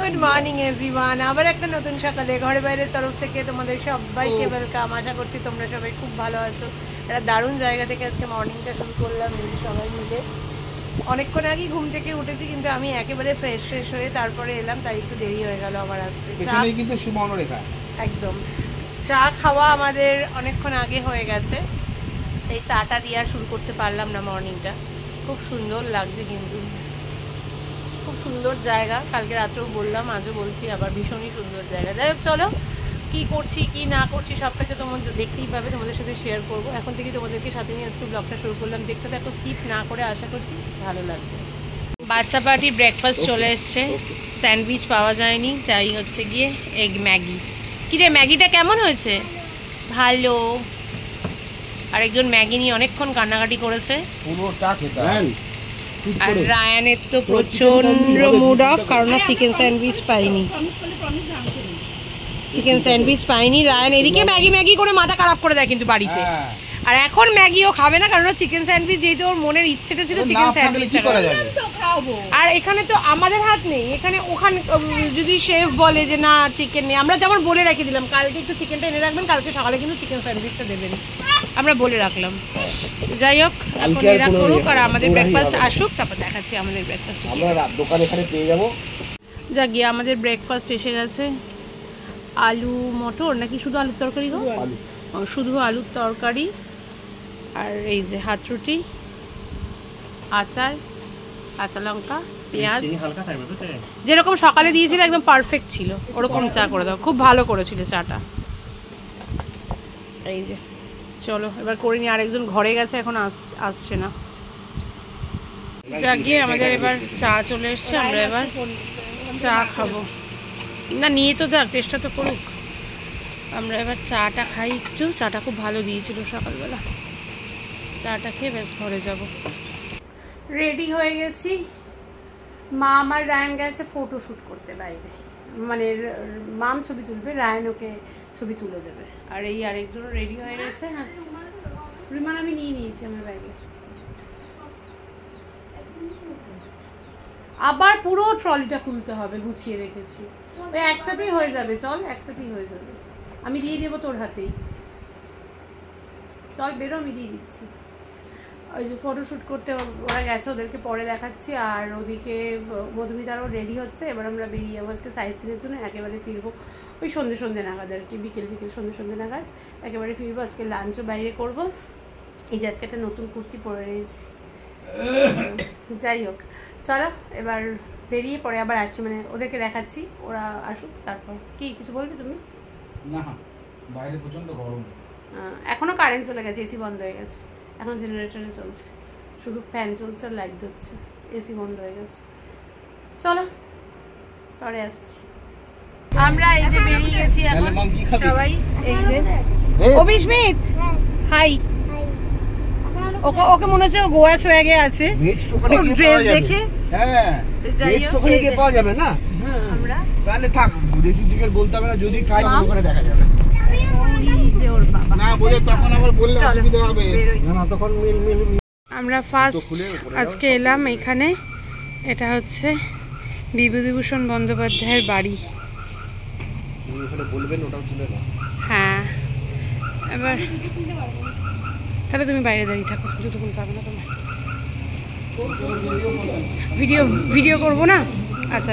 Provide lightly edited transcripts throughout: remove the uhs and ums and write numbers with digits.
Good morning everyone. আবার একটা নতুন সকালে ঘরে বাইরের তরফ থেকে তোমাদের সবাইকে ওয়েলকাম। আশা করছি তোমরা সবাই খুব ভালো আছো। একটা দারুণ জায়গা থেকে আজকে মর্নিংটা শুরু করলাম সবাই মিলে। অনেকক্ষণ আগেই ঘুম থেকে উঠেছি, কিন্তু আমি একেবারে ফ্রেশ হয়ে তারপরে এলাম, তাই একটু দেরি হয়ে গেল আমার আসতে। কিন্তু সুবর্ণরেখা একদম চা খাওয়া আমাদের অনেকক্ষণ আগে হয়ে গেছে, এই চাটা দিয়ে আর শুরু করতে পারলাম না মর্নিংটা। খুব সুন্দর লাগছে, কিন্তু খুব সুন্দর জায়গা। কালকে রাত্রেও বললাম, আজও বলছি, আবার ভীষণই সুন্দর জায়গা। যাই হোক, চলো কী করছি কী না করছি সবটাকে তোমাদের দেখতেই পাবে, তোমাদের সাথে শেয়ার করবো। এখন থেকে তোমাদেরকে সাথে নিয়ে আজকে ব্লগটা শুরু করলাম। দেখতে থাকো, স্কিপ না করে। আশা করছি ভালো লাগবে। বাচ্চা পার্টির ব্রেকফাস্ট চলে এসছে। স্যান্ডউইচ পাওয়া যায়নি, তাই হচ্ছে গিয়ে এগ ম্যাগি। কিরে, ম্যাগিটা কেমন হয়েছে? ভালো। আরেকজন ম্যাগি নিয়ে অনেকক্ষণ কান্নাকাটি করেছে। পুরোটা খেতে আর রায়ানের তো প্রচন্ড মুড অফ, কারণ চিকেন স্যান্ডউইচ পাইনি। চিকেন স্যান্ডউইচ পাইনি। রায়ান এদিকে ম্যাগি করে মাথা খারাপ করে দেয় কিন্তু বাড়িতে। আর এখন ম্যাগিও খাবে না, কারণ চিকেন স্যান্ডউইচ যেহেতু ওর মনের ইচ্ছেটা ছিল চিকেন স্যান্ডউইচ। আর এখানে তো আমাদের হাত নেই, এখানে ওখানে যদি শেফ বলে যে না চিকেন নেই, আমরা যেমন বলে রেখে দিলাম কালকে একটু চিকেনটা এনে রাখবেন, কালকে সকালে কিন্তু চিকেন স্যান্ডউইচটা দেবেন, আমরা বলে রাখলাম। যাই হোক, এখন এরা করুক আর আমাদের ব্রেকফাস্ট আসুক, তারপর দেখাচ্ছি আমাদের ব্রেকফাস্ট দোকানে এখানে পেয়ে যাবো। যা গিয়ে আমাদের ব্রেকফাস্ট এসে গেছে। আলু মটর নাকি শুধু আলুর তরকারি গো? শুধু আলুর তরকারি, আর এই যে হাত রুটি, আচার, কাঁচা লঙ্কা, পেঁয়াজ। যেরকম সকালে দিয়েছিল একদম পারফেক্ট ছিল, ওরকম চা করে দাও। খুব ভালো করেছিল চাটা। এই যে চলো এবার করে নি। আরেকজন ঘরে গেছে, এখন আসছে না। যা গিয়ে আমাদের এবার চা চলে এসছে, আমরা এবার চা খাবো। না নিয়ে তো যাক, চেষ্টা তো করুক। আমরা এবার চাটা খাই একটু। চাটা খুব ভালো দিয়েছিল সকালবেলা। চাটা খেয়ে বেশ ঘরে যাব। রেডি হয়ে গেছি। মা আমার রায়ান গেছে ফটোশ্যুট করতে বাইরে, মানে মাম ছবি তুলবে, রায়ান ওকে ছবি তুলে দেবে। আর এই আরেকজন রেডি হয়ে গেছে। হ্যাঁ রিমান আমি নিয়ে নিয়েছি আমার ব্যাগে। আবার পুরো ট্রলিটা খুলতে হবে, গুছিয়ে রেখেছি। ওই একটাতেই হয়ে যাবে, চল একটাতেই হয়ে যাবে। আমি দিয়ে দেবো তোর হাতেই। চল বেরো, আমি দিয়ে দিচ্ছি। ওই যে ফটোশ্যুট করতে ওরা গেছে, ওদেরকে পরে দেখাচ্ছি। আর ওদিকে মধুমিতারও রেডি হচ্ছে। এবার আমরা বেরিয়ে যাবো আজকে সাইট সিনের জন্য। একেবারে ফিরবো ওই সন্ধে নাগাদ আর কি, বিকেল সন্ধে নাগাদ একেবারে ফিরবো। আজকে লাঞ্চও বাইরে করবো। এই যে আজকে একটা নতুন কুর্তি পরে রয়েছি। যাই হোক, চলো এবার বেরিয়ে পরে আবার আসছি, মানে ওদেরকে দেখাচ্ছি, ওরা আসুক তারপর। কি কিছু বলবে তুমি? না, বাইরে প্রচন্ড গরম। এখনো কারেন্ট চলে গেছে, এসি বন্ধ হয়ে গেছে। এখন জেনারেটরে চলছে, শুধু ফ্যান চলছে আর লাইট হচ্ছে, এসি বন্ধ হয়ে গেছে। চলো পরে আসছি। আমরা এই যে বেরিয়ে গেছি এখন সবাই। এই যে অভিস্মিত, হাই। ওকে মনে হচ্ছে গোয়া সোয়াগে আছে, ড্রেস দেখে। হ্যাঁ পাওয়া যাবে না, আমরা তাহলে থাক, দেশি চিকেন বলতে হবে না। যদি খাই ওখানে দেখা যাবে না, বলে তখন আবার বললে অসুবিধা হবে না, তখন মিল। আমরা ফার্স্ট আজকে এলাম এখানে। এটা হচ্ছে বিভূতিভূষণ বন্দ্যোপাধ্যায়ের বাড়ি। হ্যাঁ, এবার তাহলে তুমি বাইরে দাঁড়িয়ে থাকো, জুতো খুলতে হবে না তোমার। ভিডিও করবো না? আচ্ছা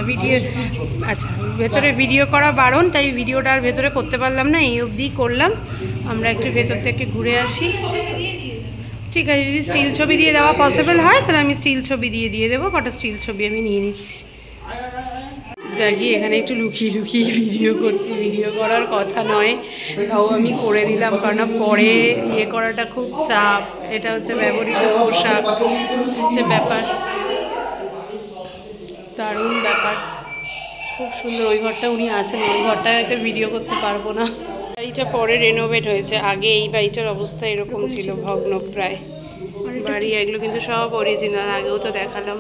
আচ্ছা, ভেতরে ভিডিও করা বারণ, তাই ভিডিওটা আর ভেতরে করতে পারলাম না, এই অবধি করলাম। আমরা একটু ভেতর থেকে ঘুরে আসি। ঠিক আছে, যদি স্টিল ছবি দিয়ে দেওয়া পসিবল হয় তাহলে আমি স্টিল ছবি দিয়ে দেবো। কটা স্টিল ছবি আমি নিয়ে নিচ্ছি। গিয়ে এখানে একটু লুকিয়ে ভিডিও করছি। ভিডিও করার কথা নয়, তাও আমি করে দিলাম, কারণ পরে ইয়ে করাটা খুব চাপ। এটা হচ্ছে ব্যবহৃত পোশাক, হচ্ছে ব্যাপার, দারুণ ব্যাপার, খুব সুন্দর। ওই ঘরটা উনি আছেন, ওই ঘরটায় একটা ভিডিও করতে পারবো না। বাড়িটা পরে রেনোভেট হয়েছে, আগে এই বাড়িটার অবস্থা এরকম ছিল, ভগ্ন প্রায় বাড়ি। এগুলো কিন্তু সব অরিজিনাল, আগেও তো দেখালাম।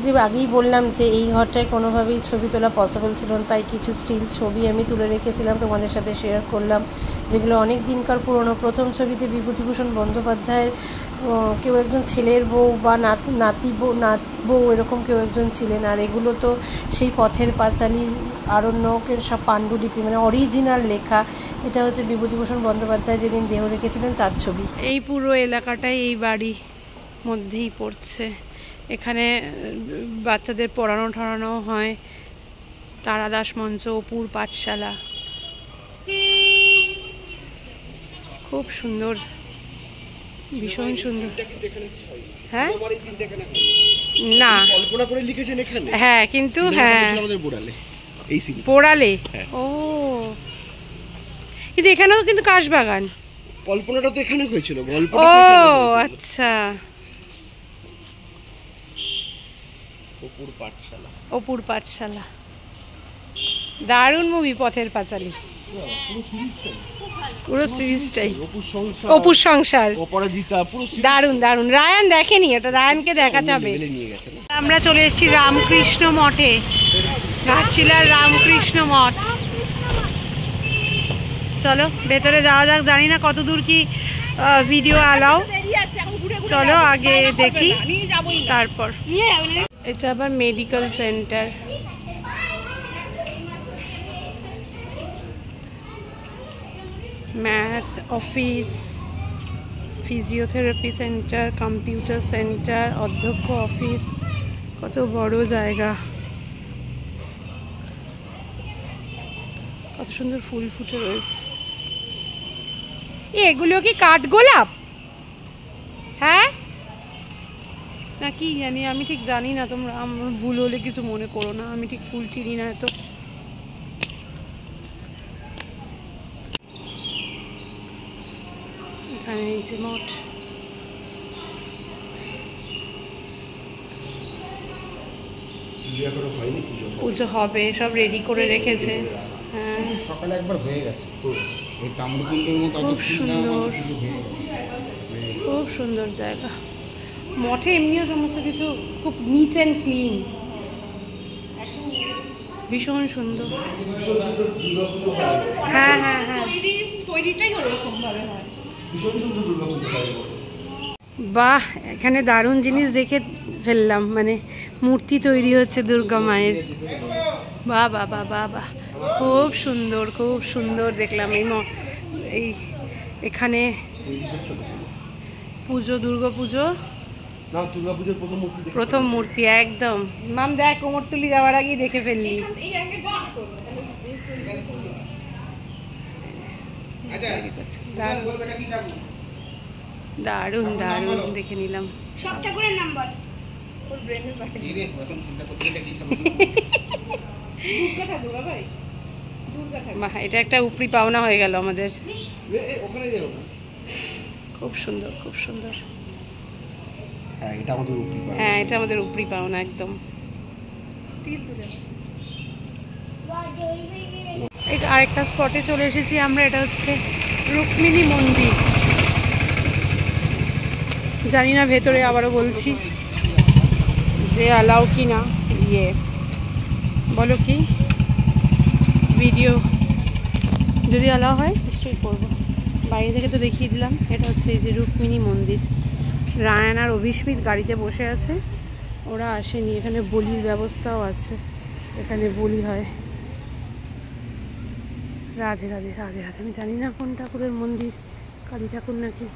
যে আগেই বললাম যে এই ঘরটায় কোনোভাবেই ছবি তোলা পসিবল ছিল না, তাই কিছু স্টিল ছবি আমি তুলে রেখেছিলাম, তোমাদের সাথে শেয়ার করলাম, যেগুলো অনেক দিনকার পুরনো। প্রথম ছবিতে বিভূতিভূষণ বন্দ্যোপাধ্যায়ের কেউ একজন ছেলের বউ বা নাতি বউ এরকম কেউ একজন ছিলেন। আর এগুলো তো সেই পথের পাঁচালী আরণ্যকের সব পাণ্ডুলিপি, মানে অরিজিনাল লেখা। এটা হচ্ছে বিভূতিভূষণ বন্দ্যোপাধ্যায় যেদিন দেহ রেখেছিলেন তার ছবি। এই পুরো এলাকাটাই এই বাড়ি মধ্যেই পড়ছে। এখানে বাচ্চাদের পড়ানো হয়। তারাদাস মঞ্চ, অপুর পাঠশালা, খুব সুন্দর, ভীষণ সুন্দর। হ্যাঁ না কল্পনা করে লিখেছেন এখানে, হ্যাঁ কিন্তু হ্যাঁ আমাদের বোড়ালে এই সিন পোড়ালে। ও কিন্তু এখানেও কিন্তু কাশবাগান, কল্পনাটা তো এখানে হয়েছিল, গল্পটা ও তো এখানে হয়েছিল। আচ্ছা, অপুর পাঠশালা দারুণ মুভি পথের পাঁচালী, পুরো সিরিজটাই অপুর সংসার, দারুণ দারুণ। রায়ান দেখেনি, এটা রায়ানকে দেখাতে হবে। আমরা চলে এসেছি রামকৃষ্ণ মঠে, ঘাটশিলার রামকৃষ্ণ মঠ। চলো ভেতরে যাওয়া যাক, জানি না কত দূর কি ভিডিও অ্যালাউ। চলো আগে দেখি তারপর। এটা আবার medical centre, math office, physiotherapy centre, computer centre, অধ্যক্ষ অফিস, কত বড় জায়গা, কত সুন্দর ফুল ফুটে রয়েছে। এগুলো কি কাঠগোলাপ? হ্যাঁ নাকি জানি, আমি ঠিক জানি না, তোমরা আমার ভুল হলে কিছু মনে করো না, আমি ঠিক ফুল চিনি না এত। এখানে নিচে মঠ, পুজো হবে, সব রেডি করে রেখেছে। হ্যাঁ সকালে একবার হয়ে গেছে, এই তাম্রকুণ্ডের মতো খুব সুন্দর, খুব সুন্দর জায়গা। মঠে এমনিও সমস্ত কিছু খুব নিট অ্যান্ড ক্লিন, ভীষণ সুন্দর। হ্যাঁ হ্যাঁ হ্যাঁ, তৈরিটাই ওরকম ভাবে হয়। বাহ, এখানে দারুণ জিনিস দেখে ফেললাম, মানে মূর্তি তৈরি হচ্ছে দুর্গা মায়ের। বাহ বাহ বাহ বাহ বাহ, খুব সুন্দর, খুব সুন্দর দেখলাম। এই এখানে পুজো, দুর্গা পুজো, প্রথম মূর্তি একদম। মাম দেখ, কোমরটুলি যাওয়ার আগেই দেখে ফেললি। দারুণ দারুণ দেখে নিলাম। বাহ, এটা একটা উপরি পাওনা হয়ে গেল আমাদের। খুব সুন্দর, খুব সুন্দর। হ্যাঁ এটা আমাদের উপরি পাওনা একদম। আরেকটা স্পটে চলে এসেছি আমরা, এটা হচ্ছে রুক্মিণী মন্দির। জানি না ভেতরে, আবারও বলছি যে অ্যালাউ কি না, বলো কি ভিডিও যদি অ্যালাউ হয় নিশ্চয়ই করবো। বাইরে থেকে তো দেখিয়ে দিলাম। এটা হচ্ছে এই যে রুক্মিণী মন্দির। রায়ান আর অভিস্মিত গাড়িতে বসে আছে, ওরা আসেনি। এখানে বলির ব্যবস্থাও আছে, এখানে বলি হয়। রাধে রাধে রাধে রাধে। আমি জানি না কোন ঠাকুরের মন্দির, কালী ঠাকুর নাকি,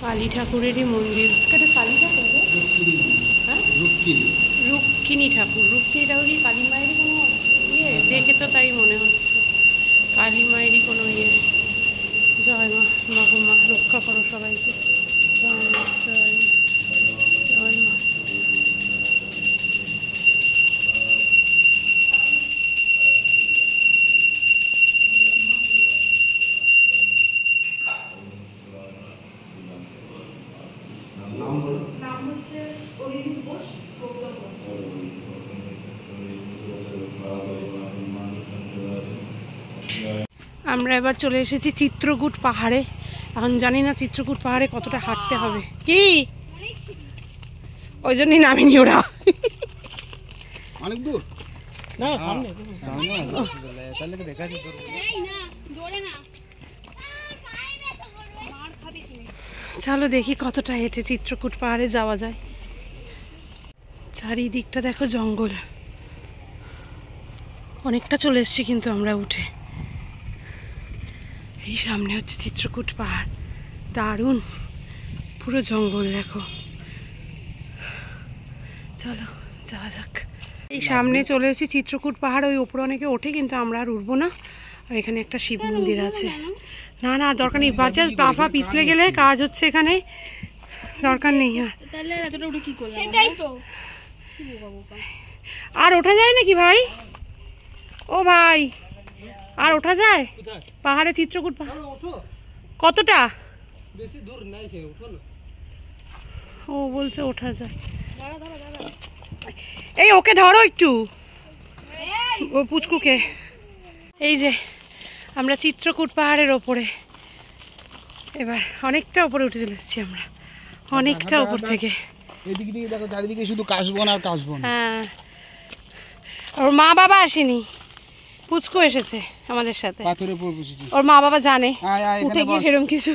কালী ঠাকুরেরই মন্দির। এটা কালী ঠাকুর, হ্যাঁ রুক্মিণী ঠাকুর। রুক্মিণী ঠাকুর কি কালী মায়েরই কোনো ইয়ে? দেখে তো তাই মনে হচ্ছে কালী মায়েরই কোনো ইয়ে। জয় মা, বাবুমা রক্ষা করো সবাইকে। জয় মা, জয় মা, জয় মা। আমরা এবার চলে এসেছি চিত্রকূট পাহাড়ে। এখন জানি না চিত্রকূট পাহাড়ে কতটা হাঁটতে হবে, কি ওই জন্যই নামিনি ওরা। অনেক দূর না, সামনে তাহলে তো দেখা যাচ্ছে। চলো দেখি কতটা হেঁটে চিত্রকূট পাহাড়ে যাওয়া যায়। চারিদিকটা দেখো জঙ্গল, অনেকটা চলে এসেছি কিন্তু আমরা উঠে। এই সামনে হচ্ছে চিত্রকূট পাহাড়, দারুণ পুরো জঙ্গল দেখো। চলো যাওয়া যাক। এই সামনে চলে এসেছি চিত্রকূট পাহাড়, ওই ওপরে অনেকে ওঠে কিন্তু আমরা আর উঠবো না। আর এখানে একটা শিব মন্দির আছে। না না দরকার নেই, বাচ্চা পাফা পিছলে গেলে কাজ হচ্ছে এখানে, দরকার নেই। আর ওঠা যায় নাকি ভাই? ও ভাই আর ওঠা যায় পাহাড়ে? চিত্রকূট পাহাড় কতটা? বেশি দূর নাই, ওঠো না। ও বলছে ওঠা যায়। এই ওকে ধরো একটু, ও পুচকুকে। এই যে আমরা চিত্রকূট পাহাড়ের ওপরে, এবার অনেকটা উপরে উঠে চলে এসেছি আমরা, অনেকটা উপর থেকে। এদিক দিয়ে দেখো, চারিদিকে শুধু কাশবন আর কাশবন। হ্যাঁ, ওর মা বাবা আসেনি, পুচকু এসেছে আমাদের সাথে। পাথরের উপর বসেছি। ওর মা বাবা জানে উঠে গিয়ে সেরকম কিছু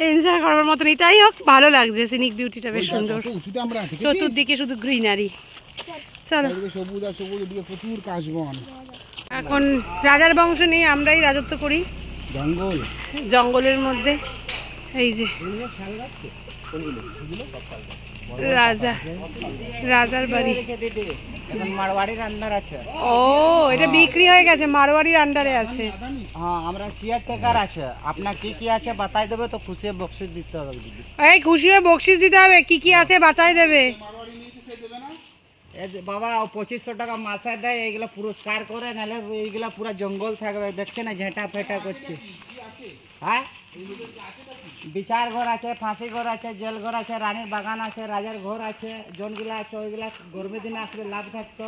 এনজয় করার মতো নেই। তাই হোক, ভালো লাগছে, সিনিক বিউটিটা বেশ সুন্দর, চতুর্দিকে শুধু গ্রিনারি। চলো, সবুজ আর সবুজ, এদিকে প্রচুর কাশবন। এখন রাজার বংশ নিয়ে আমরাই রাজত্ব করি জঙ্গল, জঙ্গলের মধ্যে। এই যে রাজা, রাজার বাড়ি। এখন মারওয়াড়ির আন্ডার আছে। ও এটা বিক্রি হয়ে গেছে, মারওয়াড়ির আন্ডারে আছে। হ্যাঁ, আমরা চেয়ার টেকার আছে। আপনার কি কি আছে বাতাই দেবে তো খুশি বক্সিস দিতে হবে দিদি। এই খুশি হয়ে বকশিস দিতে হবে? কি কি আছে বাতাই দেবে? বাবা 2500 টাকা মাসে দেয়, এইগুলো পুরস্কার করে, নাহলে এইগুলা পুরো জঙ্গল থাকবে। দেখছে না ঝেঁটা ফেটা করছে। হ্যাঁ, বিচার ঘর আছে, ফাঁসি ঘর আছে, জেল ঘর আছে, রানীর বাগান আছে, রাজার ঘর আছে, জনগুলা আছে। ওইগুলা গরমের দিনে আসলে লাভ থাকতো,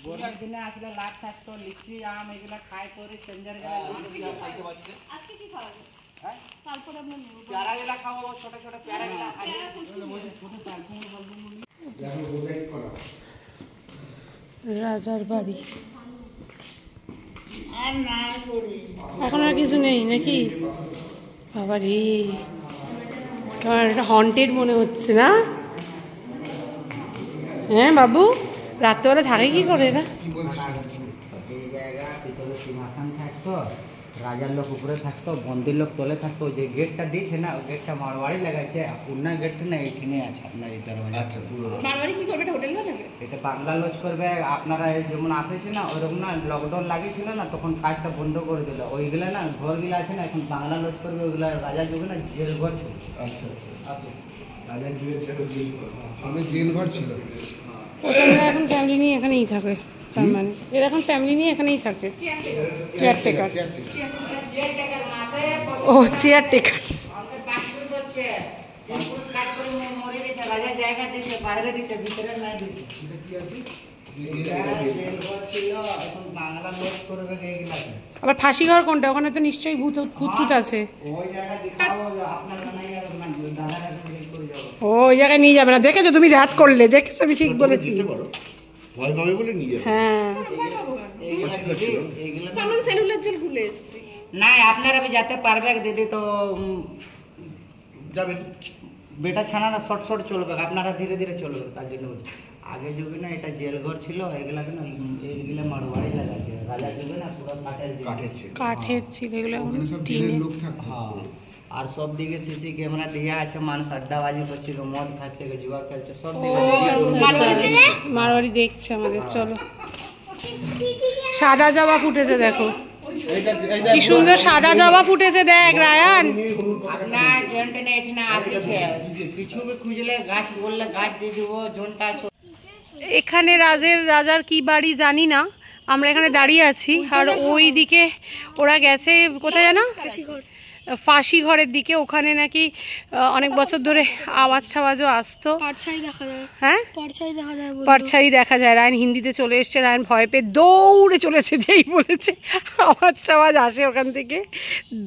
গরমের দিনে আসলে লাভ থাকতো। লিচি আম এগুলা খাই করে চেঞ্জার গেলা পেয়ারা গেলা খাবো, ছোট ছোট পেয়ারা গেলা খাই। রাজার বাড়ি এখন আর কিছু নেই নাকি? বাবা রে, কার হন্টেড মনে হচ্ছে না? হ্যাঁ বাবু, রাত্রেবেলা থাকে কি করে এরা? এই জায়গা ভিতরে সিংহাসন থাকতো, রাজার লোক উপরে থাকতো, বন্দির লোক তলে থাকতো। যে গেটটা দিয়েছে না, ওই গেটটা মারওয়াড়ি লাগাচ্ছে। পুরনা গেটটা না এইখানে আছে আপনার এই দরজা। আচ্ছা, মারওয়াড়ি কি করবে? হোটেল বানাবে? এটা বাংলা লজ করবে। আপনারা যেমন আসেছে না, ওইরকম না, লকডাউন লাগিয়েছিল না, তখন কাজটা বন্ধ করে দিল। ওইগুলা না ঘরগুলো আছে না, এখন বাংলা লজ করবে। ওইগুলা রাজা যুগে না জেল ঘর ছিল। আচ্ছা, আসো, রাজার যুগের জেল ঘর ছিল। এখন ফ্যামিলি নিয়ে এখানেই থাকে, তার মানে এরা এখন ফ্যামিলি নিয়ে এখানেই থাকে। চেয়ার টেকার। ও চেয়ার টেকার। জায়গা দিয়েছে, বাইরে দিচ্ছে, ভিতরে নাই দিচ্ছে। আবার ফাঁসি ঘর কোনটা? ওখানে তো নিশ্চয়ই ভূত ভূত আছে। ও ওই জায়গায় নিয়ে যাবে না, দেখেছো তুমি? রাত করলে দেখেছো, আমি ঠিক বলেছি। ভয় পাবে বলে নিয়ে যাবে। হ্যাঁ, না আপনারা भी যেতে পারবে দিদি, তো যাবেন। বেটা ছানারা শর্ট শর্ট চলবে, আপনারা ধীরে ধীরে চলবে। তার জন্য বলছি, আগে যুগে না এটা জেল ঘর ছিল। এগুলাকে না এইগুলো মারওয়াড়ি লাগাচ্ছে। রাজা যুগে না পুরো কাঠের ছিল। কাঠের ছিল এগুলো, সব জেলের লোক থাকতো। হ্যাঁ, আর সব দিকে সিসি ক্যামেরা দেওয়া আছে। মানুষ আড্ডাবাজি করছে, মদ খাচ্ছে, জুয়া খেলছে, সব দিকে। মারওয়াড়ি দেখছে আমাদের। চলো, সাদা জবা ফুটেছে দেখো, কি সুন্দর সাদা জবা ফুটেছে। দেখ রায়ান, আপনার জনটা এখানে আসছে, কিছু भी খুঁজলে গাছ বললে গাছ দিয়ে দিব। জনটা এখানে রাজার কি বাড়ি জানি না, আমরা এখানে দাঁড়িয়ে আছি। আর ওই দিকে ওরা গেছে কোথায় জানো? ফাঁসি ঘরের দিকে। ওখানে নাকি অনেক বছর ধরে আওয়াজ টাওয়াজও আসতো। হ্যাঁ, পারছাই দেখা যায়। রায়ন হিন্দিতে চলে এসছে, রায়ন ভয় পেয়ে দৌড়ে চলেছে, যেই বলেছে আওয়াজ টাওয়াজ আসে ওখান থেকে।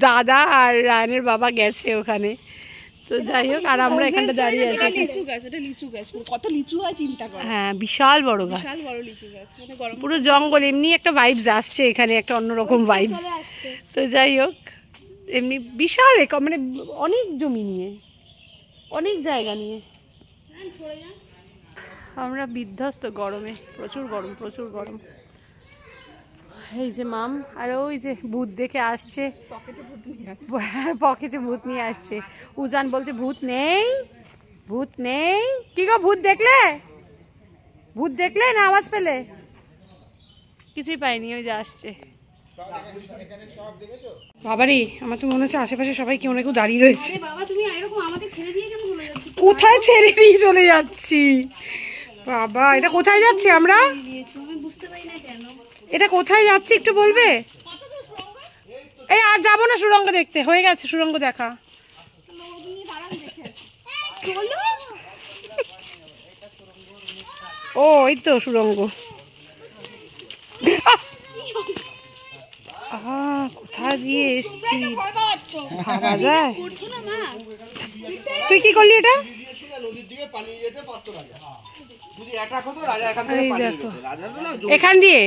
দাদা আর রায়নের বাবা গেছে ওখানে। তো যাই হোক, আর আমরা এখানটা দাঁড়িয়ে আছি। লিচু গাছ, এটা লিচু গাছ, কত লিচু হয় চিন্তা করো। হ্যাঁ, বিশাল বড় গাছ, বিশাল বড় লিচু গাছ, মানে গরম পুরো জঙ্গল। এমনি একটা ভাইবস আসছে এখানে, একটা অন্যরকম ভাইবস। তো যাই হোক, এমনি বিশাল মানে অনেক জমি নিয়ে, অনেক জায়গা নিয়ে। আমরা বিধ্বস্ত গরমে, প্রচুর গরম, প্রচুর গরম। এই যে মাম আর ওই যে ভূত দেখে আসছে, পকেটে ভূত নিয়ে আসছে। উজান বলছে ভূত নেই, ভূত নেই। কি গো, ভূত দেখলে? ভূত দেখলে না আওয়াজ পেলে? কিছুই পাইনি, ওই যে আসছে। বাবারি, আমার তো মনে হচ্ছে আশেপাশে সবাই কেউ না কেউ দাঁড়িয়ে রয়েছে। কোথায় ছেড়ে দিয়ে চলে যাচ্ছি বাবা? এটা কোথায় যাচ্ছি আমরা? এটা কোথায় যাচ্ছি একটু বলবে? এই আর যাবো না সুড়ঙ্গ দেখতে, হয়ে গেছে সুড়ঙ্গ দেখা। ও এই তো সুড়ঙ্গ। কোথা দিয়ে এসছি, ভাবা যায়? তুই কি করলি এটা? এখান দিয়ে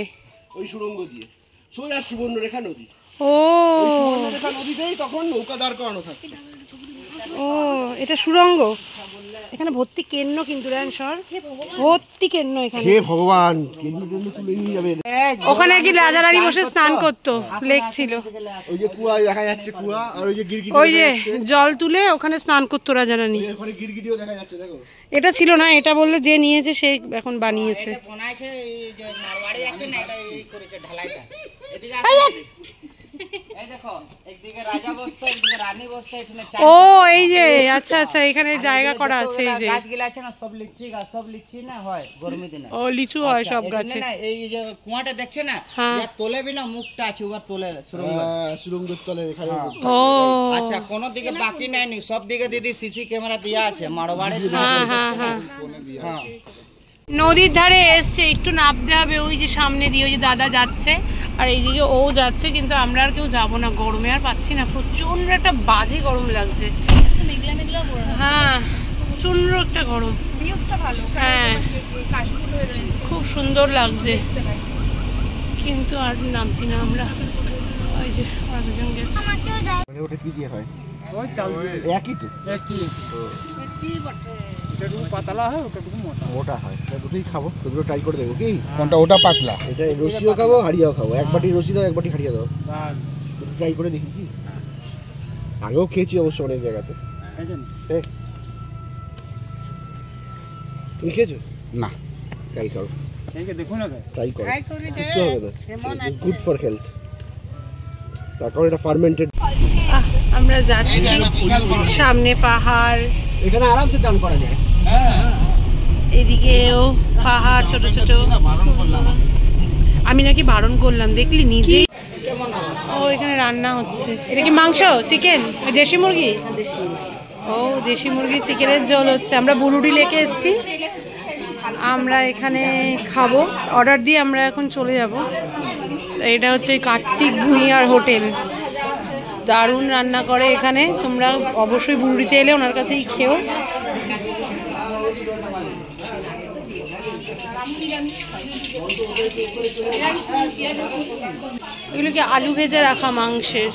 ওই সুড়ঙ্গ দিয়ে সোজা সুবর্ণরেখা নদী। ও সুবর্ণরেখা নদীতেই তখন নৌকা দাঁড় করানো থাকে। ও এটা সুড়ঙ্গ। এখানে ভর্তি কেন্ন কিন্তু রানসর, ভর্তি কেন্ন এখানে। হে ভগবান, কেন্ন কেন্ন তুলে নিয়ে যাবে। ওখানে কি রাজা রানী বসে স্নান করতো, লেক ছিল। ওই যে কুয়া দেখা যাচ্ছে, কুয়া আর ওই যে গিরগিটি, ওই যে জল তুলে ওখানে স্নান করতো রাজা রানী। ওখানে গিরগিটিও দেখা যাচ্ছে, দেখো। এটা ছিল না, এটা বললে যে নিয়েছে সে এখন বানিয়েছে। ও এই যে আচ্ছা আচ্ছা, এখানে জায়গা করা আছে। এই যে গাছগুলো আছে না, সব লিচি গাছ, সব লিচি না হয় গরমের দিনে। ও লিচু হয় সব গাছে। না এই যে কুয়াটা দেখছে না, এর তলে বিনা মুখটা আছে, ওর তলে সুড়ঙ্গের তলে এখানে। ও আচ্ছা, কোন দিকে বাকি নাই, সব দিকে দিদি সিসি ক্যামেরা দেয়া আছে মারোয়াড়ি। হ্যাঁ, নদীর ধারে এসছে, একটু নামতে হবে ওই যে সামনে দিয়ে। ওই যে দাদা যাচ্ছে আর এইদিকে ও যাচ্ছে, কিন্তু আমরা আর কেউ যাবো না, গরমে আর পাচ্ছি না। প্রচন্ড একটা বাজে গরম লাগছে। হ্যাঁ প্রচন্ড একটা গরম। হ্যাঁ খুব সুন্দর লাগছে, কিন্তু আর নামছি না আমরা। ওই যে ওরা দুজন গেছে। ওটা কি দিয়ে হয়? ওই চাল একই তো, একই পাতলা হয়, ওটা মোটা হয়। দুটোই খাবো, দুটো ট্রাই করে দেবো। কি কোনটা? ওটা পাতলা, এটা রসিও খাবো, হাড়িয়াও খাবো। এক বাটি রসি দাও, এক বাটি হাড়িয়া দাও, ট্রাই করে দেখি। কি আগেও খেয়েছি অবশ্য অনেক জায়গাতে। তুমি খেয়েছো? না, ট্রাই করো, দেখো না, ট্রাই করো, কিছু হবে না, গুড ফর হেলথ। তারপর এটা ফার্মেন্টেড। আমরা যাচ্ছি, সামনে পাহাড়, এখানে আরামসে চান করা যায়। এদিকেও পাহাড় ছোট ছোট। আমি নাকি বারণ করলাম, দেখলি নিজেই। ও এখানে রান্না হচ্ছে। এটা কি মাংস, চিকেন, দেশি মুরগি? ও দেশি মুরগি চিকেনের ঝোল হচ্ছে। আমরা বুরুডি লেকে এসেছি, আমরা এখানে খাবো। অর্ডার দিয়ে আমরা এখন চলে যাব। এটা হচ্ছে কার্তিক ভুঁইয়ার হোটেল, দারুণ রান্না করে এখানে। তোমরা অবশ্যই বুরুডিতে এলে ওনার কাছেই খেও। এগুলো কি আলু ভেজে রাখা মাংসের,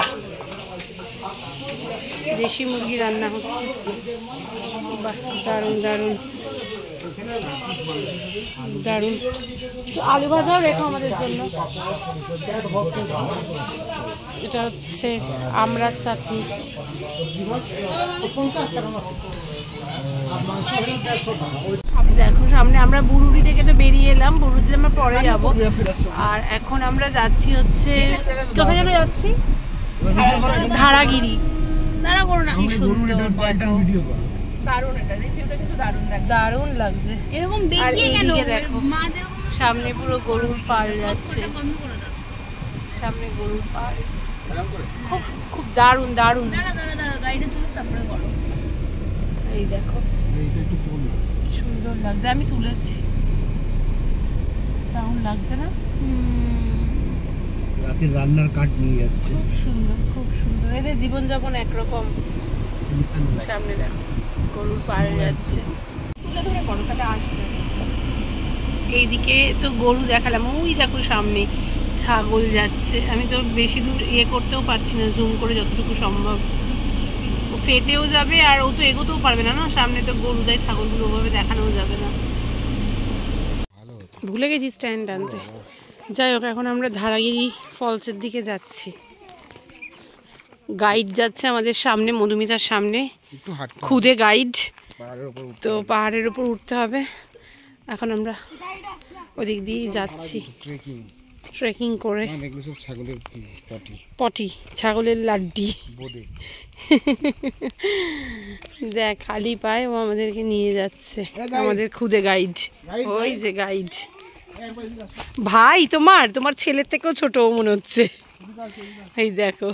দেশি মুরগি রান্না হচ্ছে। বাহ দারুণ দারুণ দারুণ। আলু ভাজাও রেখো আমাদের জন্য। এটা হচ্ছে আমড়ার চাটনি। দেখো সামনে আমরা বুরুডি থেকে তো বেরিয়ে এলাম, বুরুডিতে আমরা পরে যাব। আর এখন আমরা যাচ্ছি হচ্ছে, কোথায় যেন যাচ্ছি, ধারাগিরি। কি সুন্দর, দারুণ লাগছে এরকম দেখো। সামনে পুরো গরুর পাল যাচ্ছে, সামনে গরুর পাল, খুব খুব দারুণ দারুণ। এই দেখো কি সুন্দর লাগছে, আমি তুলেছি, দারুণ লাগছে না? রাতের রান্নার কাঠ নিয়ে যাচ্ছে, খুব সুন্দর খুব সুন্দর। এদের জীবনযাপন একরকম। সামনে দেখো গরুর পাল যাচ্ছে, তুলে ধরে করো তাহলে আসবে। এইদিকে তো গরু দেখালাম, ওই দেখো সামনে ছাগল যাচ্ছে, আমি তো বেশি দূর ইয়ে করতেও পারছি না, জুম করে যতটুকু সম্ভব। ও ফেটেও যাবে আর ও তো এগোতেও পারবে না, না সামনে তো গরু দেয়, ছাগলগুলো ওভাবে দেখানোও যাবে না। ভুলে গেছি স্ট্যান্ড আনতে। যাই হোক, এখন আমরা ধারাগিরি ফলসের দিকে যাচ্ছি। গাইড যাচ্ছে আমাদের সামনে, মধুমিতার সামনে, খুদে গাইড। তো পাহাড়ের উপর উঠতে হবে। এখন আমরা ওদিক দিয়ে যাচ্ছি ট্রেকিং করে। পটি, ছাগলের লাড্ডি। দেখ খালি পায়ে ও আমাদেরকে নিয়ে যাচ্ছে, আমাদের খুদে গাইড। ওই যে গাইড ভাই, তোমার ছেলের থেকেও ছোট মনে হচ্ছে। এই দেখো,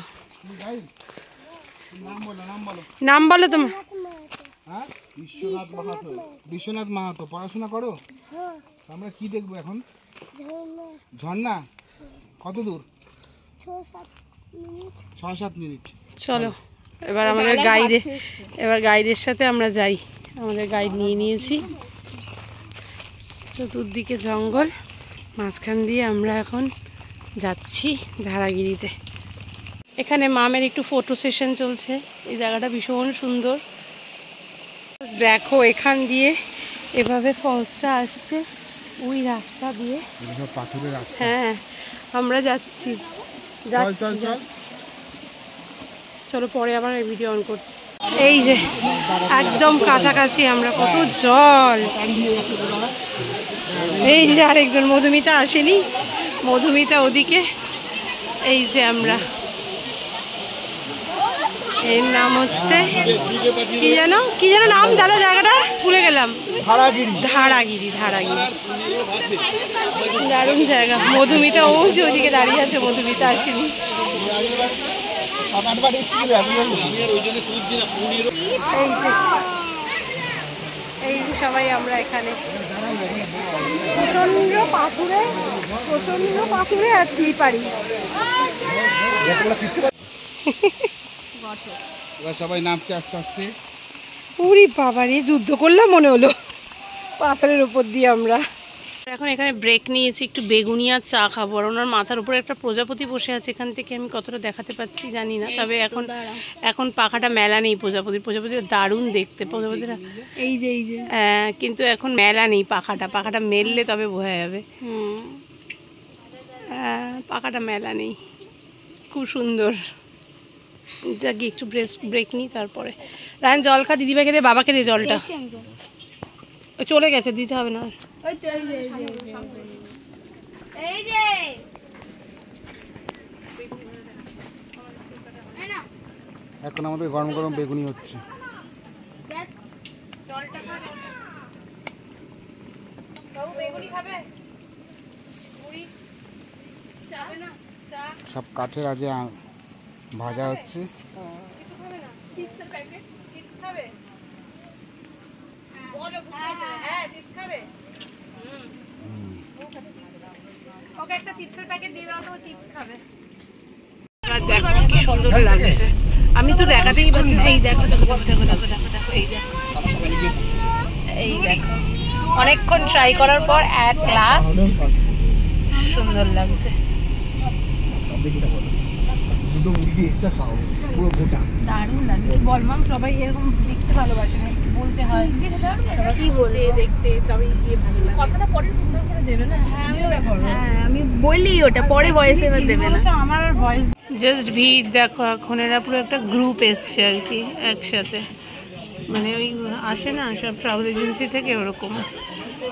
নাম বলো তোমার। বিশ্বনাথ মাহাতো। পড়াশোনা করো? আমরা কি দেখবো এখন? ঝর্ণা। কত দূর? 6-7 মিনিট। চলো এবার আমাদের গাইডের সাথে আমরা যাই। আমাদের গাইড নিয়ে নিয়েছি। চতুর্দিকে জঙ্গল, মাঝখান দিয়ে আমরা এখন যাচ্ছি ধারাগিরিতে। এখানে মামের একটু ফটো সেশন চলছে। এই জায়গাটা ভীষণ সুন্দর। দেখো এখান দিয়ে এভাবে ফলসটা আসছে, ওই রাস্তা দিয়ে। হ্যাঁ, আমরা যাচ্ছি। চলো পরে আবার ভিডিও অন করছি। এই যে একদম কাছাকাছি আমরা, কত জল। এই যে আরেকজন, মধুমিতা আসেনি, মধুমিতা ওদিকে। এই যে আমরা, এর নাম হচ্ছে কি যেন নাম দাদা, জায়গাটা ভুলে গেলাম। ধারাগিরি। দারুণ জায়গা। মধুমিতা ও যে ওদিকে দাঁড়িয়ে আছে, মধুমিতা আসেনি। এই যে সবাই আমরা এখানে, প্রচন্ড পাথুরে আর স্লিপারি। সবাই নামছে আস্তে আস্তে। উরি বাবারে, যুদ্ধ করলাম মনে হলো পাথরের উপর দিয়ে আমরা। এখন এখানে ব্রেক নিয়েছি, একটু বেগুনিয়া চা খাবো। আর ওনার মাথার উপরে একটা প্রজাপতি বসে আছে, এখান থেকে আমি কতটা দেখাতে পাচ্ছি জানি না, তবে এখন পাখাটা মেলা নেই প্রজাপতির দারুণ দেখতে প্রজাপতিরা। এই যে কিন্তু এখন মেলা নেই পাখাটা মেললে তবে বোঝা যাবে। পাখাটা মেলা নেই, খুব সুন্দর। যাকে একটু ব্রেক নিই, তারপরে রায়ন জল খা, দিদিভাইকে দে, বাবাকে দে জলটা। চলে গেছে, দিতে হবে না। এখন আমাদের গরম গরম বেগুনি হচ্ছে। সব কাঠের আজে ভাজা হচ্ছে। কি সুন্দর লাগছে, আমি তো দেখাতেই পাচ্ছি না। এই দেখো, এই দেখো অনেকক্ষণ ট্রাই করার পর এট লাস্ট সুন্দর লাগছে। দারুণ লাগে। বল মাম, সবাই এরকম দেখতে ভালোবাসে না, বলতে হয় কি বলতে দেখতে, তবে গিয়ে ভালো লাগে। কথাটা পরে সুন্দর করে দেবে না? হ্যাঁ আমি বলি ওটা পরে ভয়েসে দেবে না, আমার ভয়েস জাস্ট ভিড় দেখো। এখন এরা পুরো একটা গ্রুপ এসছে আর কি একসাথে, মানে ওই আসে না সব ট্রাভেল এজেন্সি থেকে, ওরকম।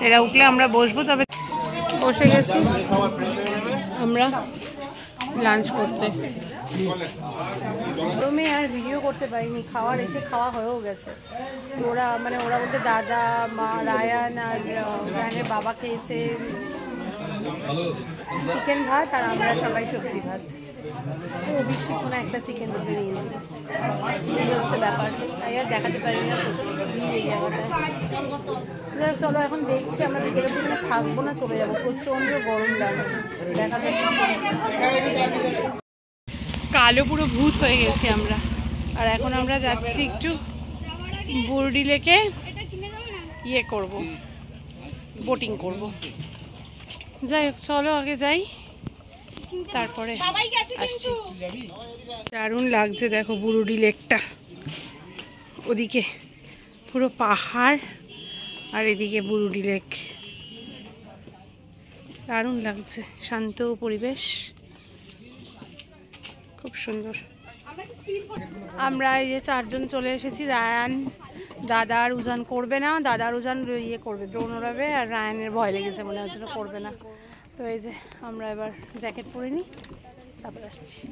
এরা উঠলে আমরা বসবো। তবে বসে গেছি আমরা লাঞ্চ করতে। গরমে আর ভিডিও করতে পারিনি, খাওয়া হয়েও গেছে। ওরা বলতে দাদা, মা, রায়ান আর রায়ানের বাবা খেয়েছে চিকেন ভাত, আর আমরা সবাই সবজি ভাত। ও বৃষ্টি কোনো একটা চিকেন তুলে নিয়েছি, এই হচ্ছে ব্যাপার। তাই আর দেখাতে পারিনি না, প্রচুর ভিড় এই জায়গাটায়। চলো এখন দেখছি আমরা বিকেলের দিকে থাকবো না, চলে যাবো, প্রচণ্ড গরম লাগছে। দেখা যাচ্ছে কালো পুরো ভূত হয়ে গেছি আমরা। আর এখন আমরা যাচ্ছি একটু বুরডি লেকে করব, বোটিং করব। যাই হোক চলো আগে যাই, তারপরে সবাই গেছে আসছি। কিন্তু দারুণ লাগছে দেখো বুরুডি লেকটা, ওদিকে পুরো পাহাড় আর এদিকে বুরুডি লেক, দারুণ লাগছে, শান্ত পরিবেশ, খুব সুন্দর। আমরা এই যে 4 জন চলে এসেছি। রায়ান দাদার উজান করবে না, দাদার উজান ইয়ে করবে, ড্রোন ওড়াবে, আর রায়ানের ভয় লেগেছে মনে হচ্ছে করবে না। তো এই যে আমরা এবার জ্যাকেট পরে নিই, তারপর আসছি।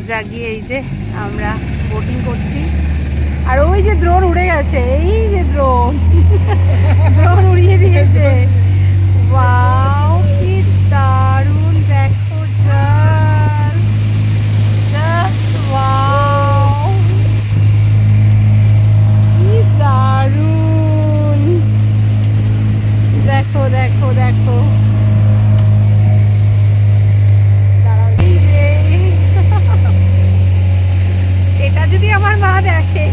জাগিয়ে এই যে আমরা বোটিং করছি, আর ওই যে ড্রোন উড়ে গেছে, এই যে ড্রোন ড্রোন উড়িয়ে দিয়েছে। ওয়াও কি দারুণ, দেখো জাস্ট ওয়াও কি দারুণ, দেখো দেখো দেখো। দাঁড়াও, এই যে এটা যদি আমার মা দেখে,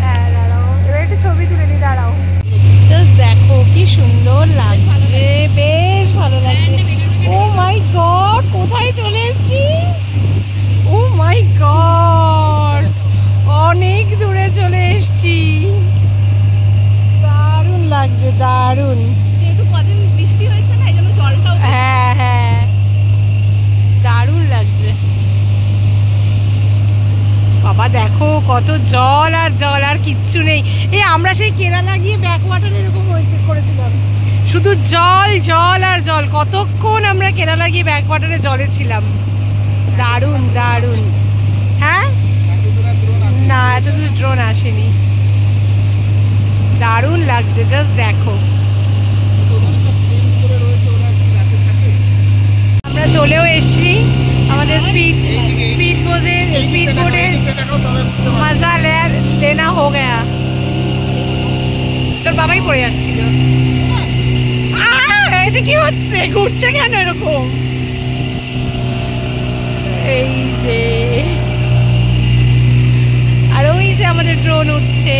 হ্যাঁ দাঁড়াও এবার একটু ছবি তুলে নি, দাঁড়াও। জাস্ট দেখো কি সুন্দর লাগছে, বেশ ভালো লাগছে। ও মাই গড, কোথায় চলে এসেছি, ও মাই গড, অনেক দূরে চলে এসেছি, দারুণ লাগছে, দারুণ। যেহেতু কদিন বৃষ্টি হয়েছে না, এই জন্য জলটাও হ্যাঁ হ্যাঁ, দারুণ লাগছে। বাবা দেখো কত জল আর জল, আর কিচ্ছু নেই। এই আমরা সেই কেরালা গিয়ে ব্যাক ওয়াটার এরকম করেছিলাম, শুধু জল জল আর জল। কতক্ষণ আমরা কেরালা গিয়ে ব্যাক ওয়াটারে জলে ছিলাম, দারুণ দারুণ। হ্যাঁ না, এত দূর ড্রোন আসেনি, দারুণ লাগছে, জাস্ট দেখো। আমরা চলেও এসেছি, আমাদের স্পিড বোর্ডে মজা লেনা হো গয়া। তোর বাবাই পড়ে যাচ্ছিল, এটা কি হচ্ছে, ঘুরছে কেন এরকম? এই যে, আর ওই যে আমাদের ড্রোন উঠছে,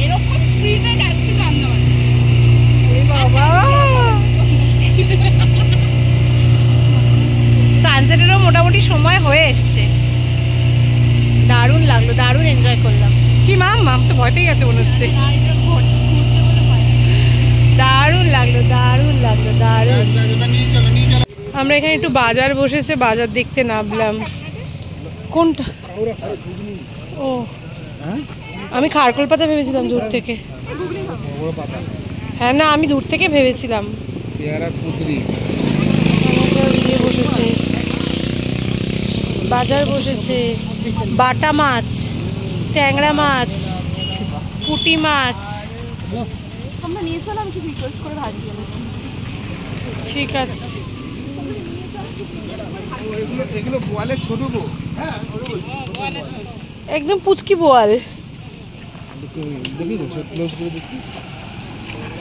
এরকম স্পিডে যাচ্ছিল আন্দামান। বাবা সানসেটেরও মোটামুটি সময় হয়ে এসছে, দারুণ লাগলো, দারুণ এনজয় করলাম। কি মাম তো ভয় পেয়ে গেছে মনে হচ্ছে, দারুণ লাগলো দারুণ লাগলো দারুণ। আমরা এখানে একটু বাজার বসেছে, বাজার দেখতে নামলাম। কোনটা? ও আমি খারকোল পাতা ভেবেছিলাম দূর থেকে। হ্যাঁ না, আমি দূর থেকে ভেবেছিলাম। ইয়ে বসেছে, বাজার বসেছে, বাটা মাছ, ট্যাংরা মাছ, পুঁটি মাছ। আমরা নিয়ে চলো, আমি ঠিক রিকোয়েস্ট করে ভাজি। ঠিক আছে, এগুলো বোয়ালের ছোট গো, একদম পুচকি বোয়াল। দেখি তো ক্লোজ করে দেখি।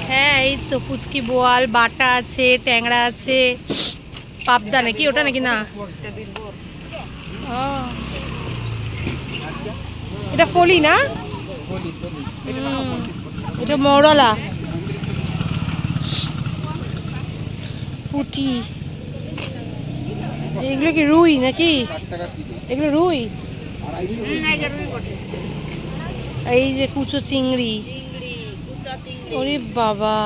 হ্যাঁ এই তো পুচকি বোয়াল, বাটা আছে, ট্যাংরা আছে, পাবদা নাকি ওটা, নাকি না এটা ফলি না, এটা মৌরলা, পুঁটি। এগুলো কি রুই নাকি? এগুলো রুই। এই যে কুচো চিংড়ি, ওরে বাবা,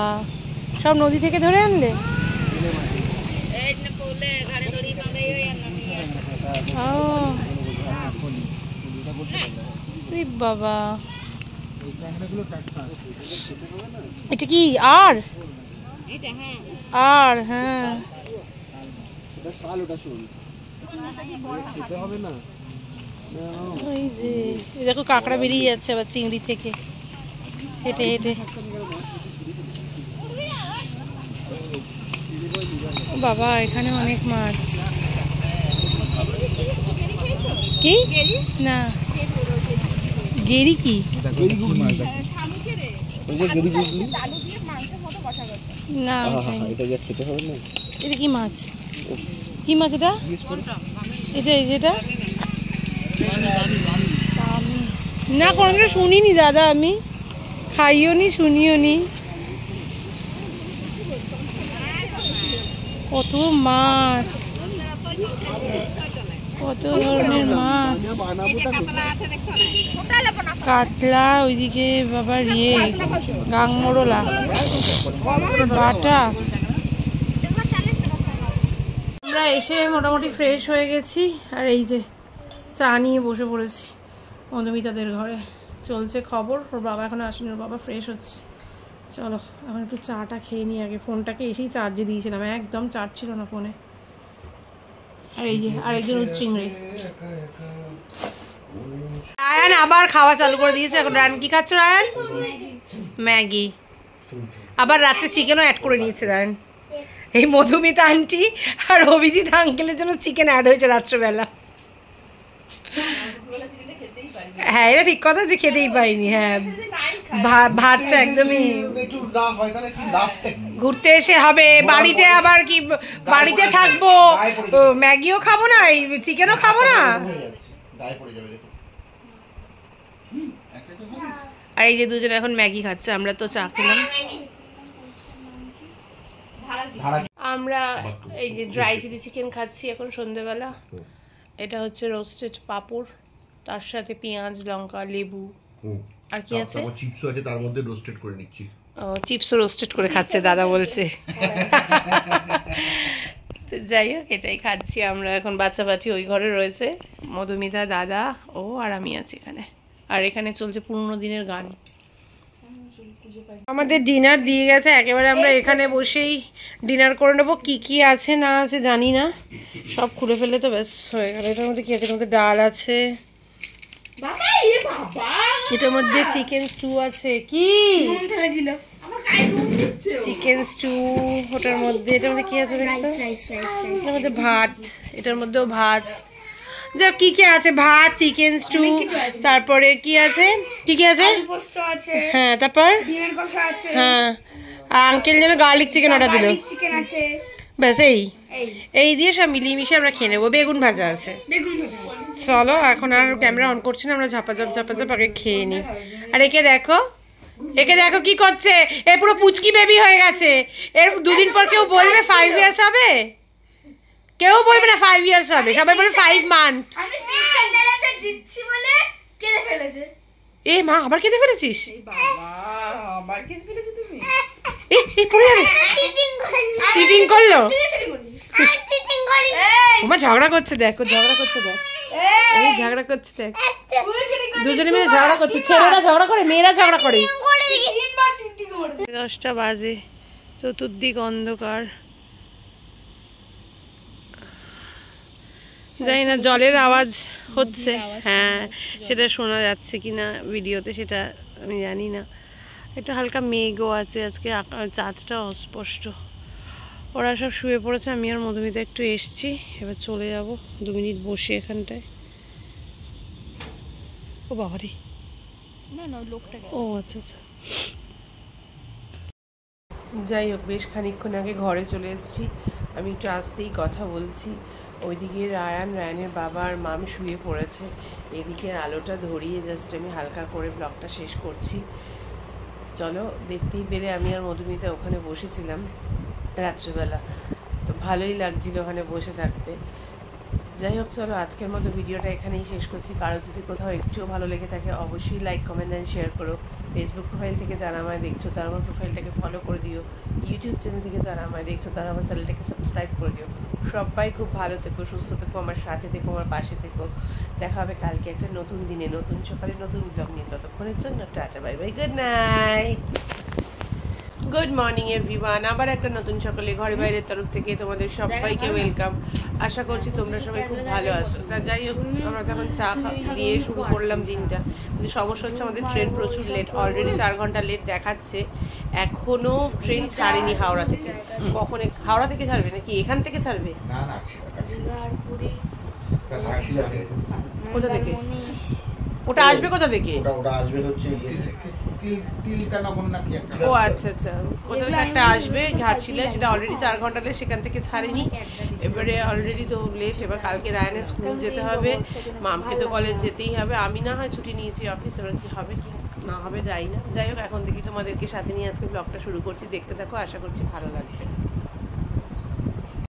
সব নদী থেকে ধরে আনলে? বাবা এটা কি আর আর হ্যাঁ ওই যে দেখো কাঁকড়া বেরিয়ে যাচ্ছে আবার চিংড়ি থেকে হেঁটে হেঁটে। বাবা এখানে অনেক মাছ। কি না গেরি কি না খেতে হবে না। এটা কি মাছ? কি মাছ এটা? এটা এই যেটা না কোনোদিনও শুনিনি দাদা আমি। খাইও নি শুনিও নি। কত মাছ, কত ধরনের মাছ, কাতলা, ওইদিকে বাবা গাংমরলা, বাটা। আমরা এসে মোটামুটি ফ্রেশ হয়ে গেছি, আর এই যে চা নিয়ে বসে পড়েছি মধুমিতাদের ঘরে। চলছে খবর, ওর বাবা এখনো আসেনি, ওর বাবা ফ্রেশ হচ্ছে। চলো এখন একটু চাটা খেয়ে নিই আগে। ফোনটাকে এসেই চার্জে দিয়েছিলাম, একদম চার্জ ছিল না ফোনে। আর এই যে আরেকজন উচ্চিংড়ি। রায়ান আবার খাওয়া চালু করে দিয়েছে। এখন রায়ান কি খাচ্ছ? Ryan Maggi. আবার রাত্রে চিকেনও অ্যাড করে নিয়েছে রায়ান। এই মধুমিতা আন্টি আর অভিজিৎ আঙ্কেলের জন্য চিকেন অ্যাড হয়েছে রাত্রেবেলা। হ্যাঁ এটা ঠিক কথা যে খেতেই পারিনি। হ্যাঁ ভাতটা একদমই ঘুরতে এসে হবে, বাড়িতে আবার কি বাড়িতে থাকবো, ম্যাগিও খাবো না, এই চিকেনও খাবো না। আর এই যে দুজন এখন ম্যাগি খাচ্ছে, আমরা তো চা খেলাম। আমরা এই যে ড্রাই চিলি চিকেন খাচ্ছি এখন সন্ধ্যেবেলা। এটা হচ্ছে রোস্টেড পাপড়, তার সাথে পেঁয়াজ, লঙ্কা, লেবু, আর কি আছে চিপসও আছে তার মধ্যে, রোস্টেড করে নিচ্ছি। ও চিপসও রোস্টেড করে খাচ্ছে দাদা বলছে। যাই হোক এটাই খাচ্ছি আমরা এখন। বাচ্চা বাচ্চি ওই ঘরে রয়েছে, মধুমিতা, দাদা, ও আর আমি আছি এখানে। আর এখানে চলছে পুরোনো দিনের গান। আমাদের ডিনার দিয়ে গেছে একেবারে, আমরা এখানে বসেই ডিনার করে নেবো। কি কি আছে না আছে জানি না, সব খুলে ফেলে তো ব্যাস হয়ে গেল। এটার মধ্যে কি আছে? এটার মধ্যে ডাল আছে, এটার মধ্যে চিকেন স্টু আছে। কি চিকেন স্টু ওটার মধ্যে? এটার মধ্যে কি আছে দেখো? এটার মধ্যে ভাত, এটার মধ্যেও ভাত। যা কি কি আছে, ভাত, চিকেন স্টু, তারপরে কি আছে, কি কি আছে? হ্যাঁ তারপর হ্যাঁ, আর আঙ্কেল যেন গার্লিক চিকেন অর্ডার দিল। ব্যাস এই দিয়ে সব মিলিয়ে মিশিয়ে আমরা খেয়ে নেবো। বেগুন ভাজা আছে। চলো এখন আর ক্যামেরা অন করছি না, আমরা ঝাপাঝাপ আগে খেয়ে নিই। আর একে দেখো কি করছে, এ পুরো পুচকি বেবি হয়ে গেছে। এর দুদিন পর কেউ বলবে 5 ইয়ার্স হবে? কেউ বলবে না 5 ইয়ার্স হবে, সবাই বলে 5 মান্থ। এ মা আবার কেঁদে ফেলেছিস? চিটিং করলো? ওমা ঝগড়া করছে, দেখো ঝগড়া করছে, দেখ এই ঝগড়া করছে, দেখ দুজনে মিলে ঝগড়া করছে। ছেলেরা ঝগড়া করে, মেয়েরা ঝগড়া করে। 10টা বাজে, চতুর্দিক অন্ধকার। জানি না জলের আওয়াজ হচ্ছে, হ্যাঁ সেটা শোনা যাচ্ছে কিনা ভিডিওতে সেটা আমি জানি না। একটু হালকা মেঘও আছে আজকে, চাঁদটা অস্পষ্ট। ওরা সব শুয়ে পড়েছে, আমি আর মধুমিতা একটু এসছি, এবার চলে যাব 2 মিনিট বসে এখানটায়। ও বাবারে, ও আচ্ছা আচ্ছা। যাই হোক বেশ খানিকক্ষণ আগে ঘরে চলে এসেছি। আমি একটু আসতেই কথা বলছি। ওইদিকে রায়ানের বাবা আর মাম শুয়ে পড়েছে, এদিকে আলোটা ধরিয়ে জাস্ট আমি হালকা করে ব্লগটা শেষ করছি। চলো দেখতেই পেলে আমি আর মধুমিতা ওখানে বসেছিলাম রাত্রিবেলা, তো ভালোই লাগছিল ওখানে বসে থাকতে। যাই হোক চলো আজকের মতো ভিডিওটা এখানেই শেষ করছি। কারো যদি কোথাও একটুও ভালো লেগে থাকে অবশ্যই লাইক, কমেন্ট অ্যান্ড শেয়ার করো। ফেসবুক প্রোফাইল থেকে যারা আমায় দেখছো তারা আমার প্রোফাইলটাকে ফলো করে দিও। ইউটিউব চ্যানেল থেকে যারা আমায় দেখছো তারা আমার চ্যানেলটাকে সাবস্ক্রাইব করে দিও। সবাই খুব ভালো থেকো, সুস্থ থেকো, আমার সাথে থেকো, আমার পাশে থেকো। দেখা হবে কালকে একটা নতুন দিনে, নতুন সকালে, নতুন ব্লগ নিয়ে। ততক্ষণের জন্য tata, bye bye, good night, good morning everyone. আবার একটা নতুন সকালে ঘরে বাইরের তরফ থেকে তোমাদের সবাইকে ওয়েলকাম। আশা করছি তোমরা সবাই খুব ভালো আছো। তা যাই হোক আমরা তখন চা দিয়ে শুরু করলাম দিনটা, কিন্তু সমস্যা হচ্ছে আমাদের ট্রেন প্রচুর লেট, অলরেডি 4 ঘন্টা লেট দেখাচ্ছে। এখনো ট্রেন ছাড়েনি হাওড়া থেকে। কখন হাওড়া থেকে ছাড়বে নাকি এখান থেকে ছাড়বে? কোথা থেকে ওটা আসবে? কোথা থেকে ওটা আসবে হচ্ছে ও আচ্ছা আচ্ছা, কোথা থেকে একটা আসবে ঘাটশিলা, সেটা অলরেডি 4 ঘন্টা লেট, সেখান থেকে ছাড়েনি। এবারে অলরেডি তো লেট। এবার কালকে রায়ানের স্কুল যেতে হবে, মামকে তো কলেজ যেতেই হবে। আমি না হয় ছুটি নিয়েছি অফিস, এবার কি হবে কি না হবে যাই না। যাই হোক, এখন দেখি তোমাদেরকে সাথে নিয়ে আজকে ব্লগটা শুরু করছি, দেখতে থাকো, আশা করছি ভালো লাগবে।